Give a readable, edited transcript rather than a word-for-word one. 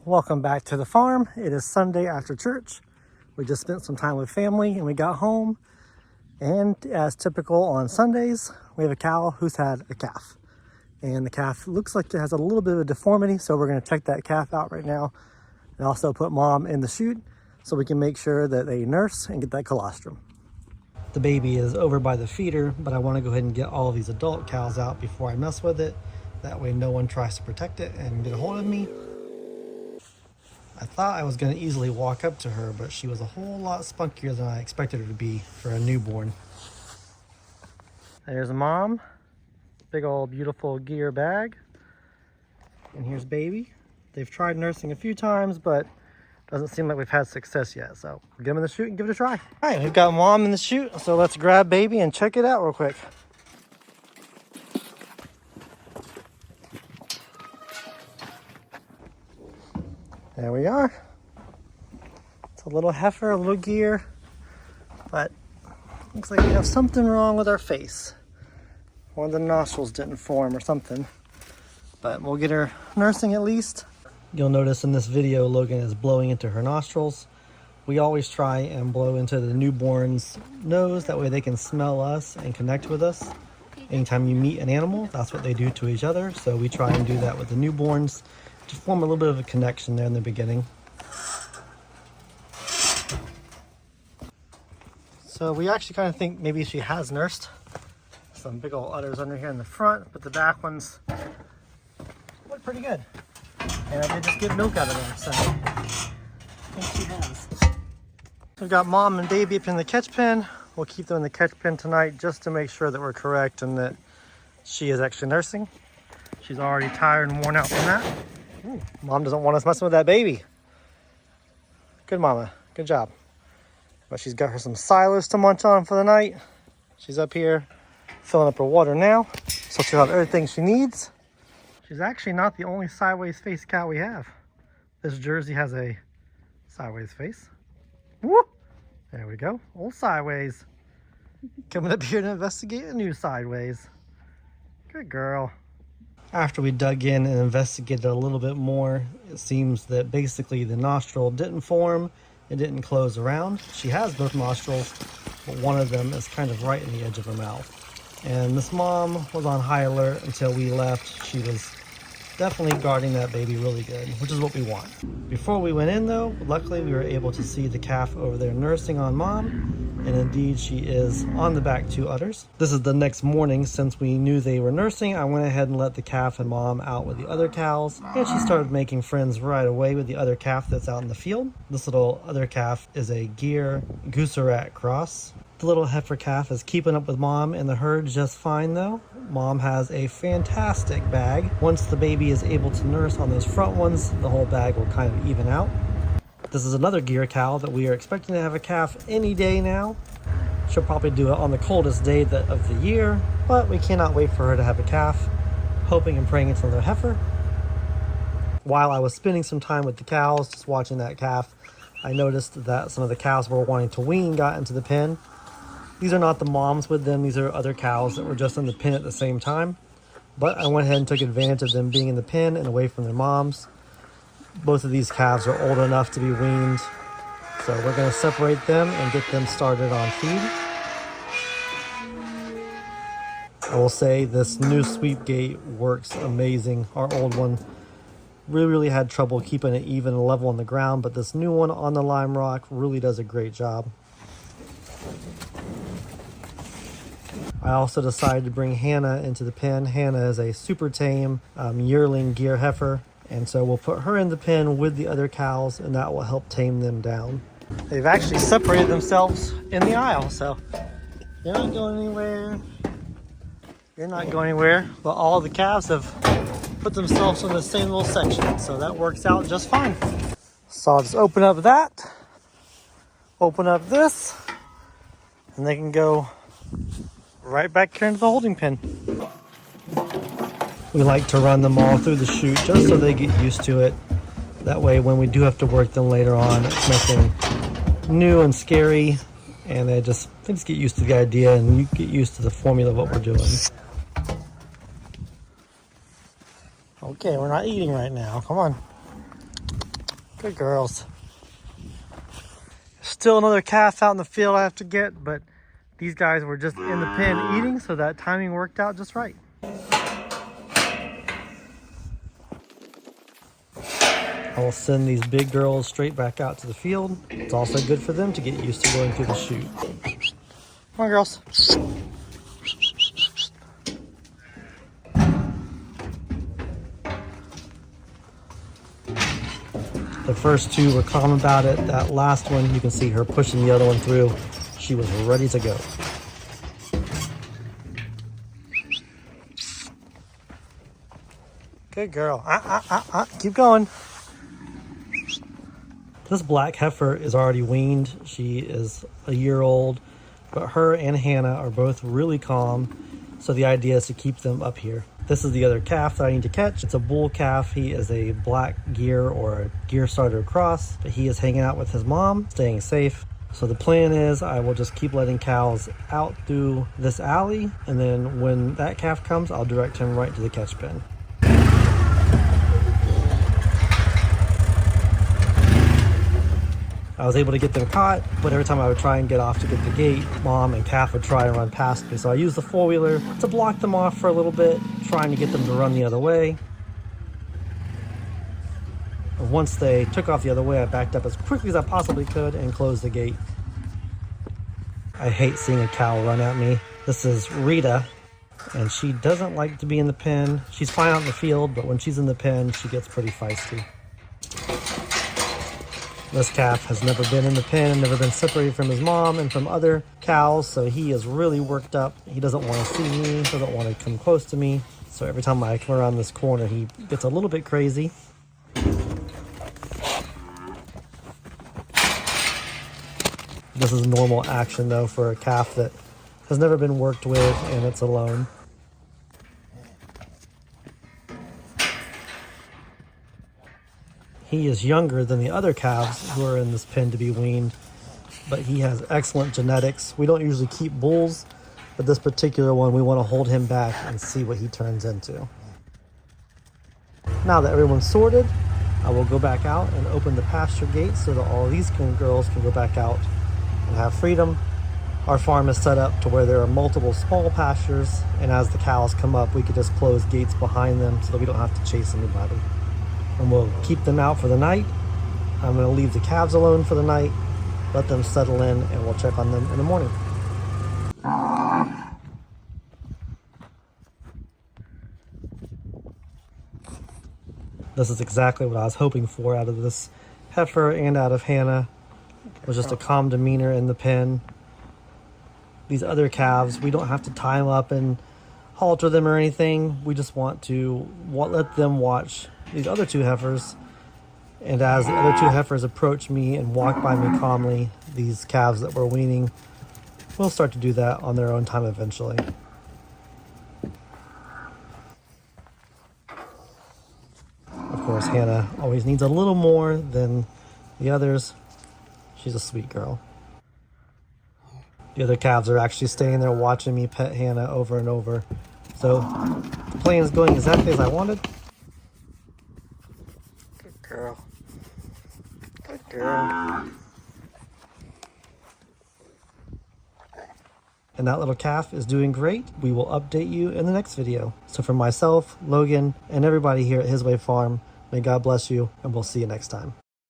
Welcome back to the farm. It is Sunday after church. We just spent some time with family and we got home. And as typical on Sundays, we have a cow who's had a calf. And the calf looks like it has a little bit of a deformity, so we're going to check that calf out right now. And also put mom in the chute so we can make sure that they nurse and get that colostrum. The baby is over by the feeder, but I want to go ahead and get all of these adult cows out before I mess with it. That way no one tries to protect it and get a hold of me. I thought I was going to easily walk up to her, but she was a whole lot spunkier than I expected her to be for a newborn. There's mom. Big old beautiful Gyr bag. And here's baby. They've tried nursing a few times, but doesn't seem like we've had success yet. So we'll get them in the chute and give it a try. All right, we've got mom in the chute, so let's grab baby and check it out real quick. There we are. It's a little heifer, a little Gyr, but looks like we have something wrong with our face. One of the nostrils didn't form or something, but we'll get her nursing at least. You'll notice in this video, Logan is blowing into her nostrils. We always try and blow into the newborn's nose. That way they can smell us and connect with us. Anytime you meet an animal, that's what they do to each other. So we try and do that with the newborns to form a little bit of a connection there in the beginning. So we actually kind of think maybe she has nursed. Some big old udders under here in the front, but the back ones look pretty good. And I did just get milk out of there, so I think she has. We've got mom and baby up in the catch pen. We'll keep them in the catch pen tonight just to make sure that we're correct and that she is actually nursing. She's already tired and worn out from that. Ooh, mom doesn't want us messing with that baby. Good mama, good job. But she's got her some silos to munch on for the night. She's up here filling up her water now, so she'll have everything she needs. She's actually not the only sideways face cow we have. This Jersey has a sideways face. Woo! There we go, old sideways. Coming up here to investigate a new sideways. Good girl. After we dug in and investigated a little bit more, it seems that basically the nostril didn't form, it didn't close around. She has both nostrils, but one of them is kind of right in the edge of her mouth. And this mom was on high alert until we left. She was definitely guarding that baby really good, which is what we want. Before we went in though, luckily we were able to see the calf over there nursing on mom. And indeed she is on the back two udders. This is the next morning. Since we knew they were nursing, I went ahead and let the calf and mom out with the other cows. And she started making friends right away with the other calf that's out in the field. This little other calf is a Gyr Gooserat cross. The little heifer calf is keeping up with mom and the herd just fine though. Mom has a fantastic bag. Once the baby is able to nurse on those front ones, the whole bag will kind of even out. This is another Gyr cow that we are expecting to have a calf any day now. She'll probably do it on the coldest day of the year, but we cannot wait for her to have a calf. Hoping and praying it's another heifer. While I was spending some time with the cows, just watching that calf, I noticed that some of the cows were wanting to wean got into the pen. These are not the moms with them, these are other cows that were just in the pen at the same time. But I went ahead and took advantage of them being in the pen and away from their moms. Both of these calves are old enough to be weaned, so we're going to separate them and get them started on feed. I will say this new sweep gate works amazing. Our old one really had trouble keeping it even and level on the ground, but this new one on the lime rock really does a great job. I also decided to bring Hannah into the pen. Hannah is a super tame yearling Gyr heifer. And so we'll put her in the pen with the other cows, and that will help tame them down. They've actually separated themselves in the aisle, so you're not going anywhere. You're not going anywhere. But all the calves have put themselves in the same little section, so that works out just fine. So I'll just open up that, open up this, and they can go right back here into the holding pen. We like to run them all through the chute just so they get used to it. That way when we do have to work them later on, it's nothing new and scary, and they just get used to the idea and you get used to the formula of what we're doing. Okay, we're not eating right now. Come on. Good girls. Still another calf out in the field I have to get, but these guys were just in the pen eating, so that timing worked out just right. I will send these big girls straight back out to the field. It's also good for them to get used to going through the chute. Come on, girls. The first two were calm about it. That last one, you can see her pushing the other one through. She was ready to go. Good girl. Keep going. This black heifer is already weaned. She is a year old, but her and Hannah are both really calm. So the idea is to keep them up here. This is the other calf that I need to catch. It's a bull calf. He is a black gyr or a gyr starter cross, but he is hanging out with his mom, staying safe. So the plan is I will just keep letting cows out through this alley, and then when that calf comes, I'll direct him right to the catch pen. I was able to get them caught, but every time I would try and get off to get the gate, mom and calf would try and run past me. So I used the four-wheeler to block them off for a little bit, trying to get them to run the other way. And once they took off the other way, I backed up as quickly as I possibly could and closed the gate. I hate seeing a cow run at me. This is Rita, and she doesn't like to be in the pen. She's fine out in the field, but when she's in the pen, she gets pretty feisty. This calf has never been in the pen and never been separated from his mom and from other cows, so he is really worked up. He doesn't want to see me, doesn't want to come close to me. So every time I come around this corner, he gets a little bit crazy. This is normal action though for a calf that has never been worked with and it's alone. He is younger than the other calves who are in this pen to be weaned, but he has excellent genetics. We don't usually keep bulls, but this particular one, we want to hold him back and see what he turns into. Now that everyone's sorted, I will go back out and open the pasture gate so that all of these girls can go back out and have freedom. Our farm is set up to where there are multiple small pastures, and as the cows come up, we could just close gates behind them so that we don't have to chase anybody. And we'll keep them out for the night. I'm going to leave the calves alone for the night, let them settle in, and we'll check on them in the morning. This is exactly what I was hoping for out of this heifer and out of Hannah. It was just a calm demeanor in the pen. These other calves, we don't have to tie them up and halter them or anything. We just want to let them watch these other two heifers, and as the other two heifers approach me and walk by me calmly, these calves that we're weaning will start to do that on their own time eventually. Of course, Hannah always needs a little more than the others. She's a sweet girl. The other calves are actually staying there watching me pet Hannah over and over. So the plan is going exactly as I wanted. Good girl. Good girl. And that little calf is doing great. We will update you in the next video. So for myself, Logan, and everybody here at Hisway Farm, may God bless you, and we'll see you next time.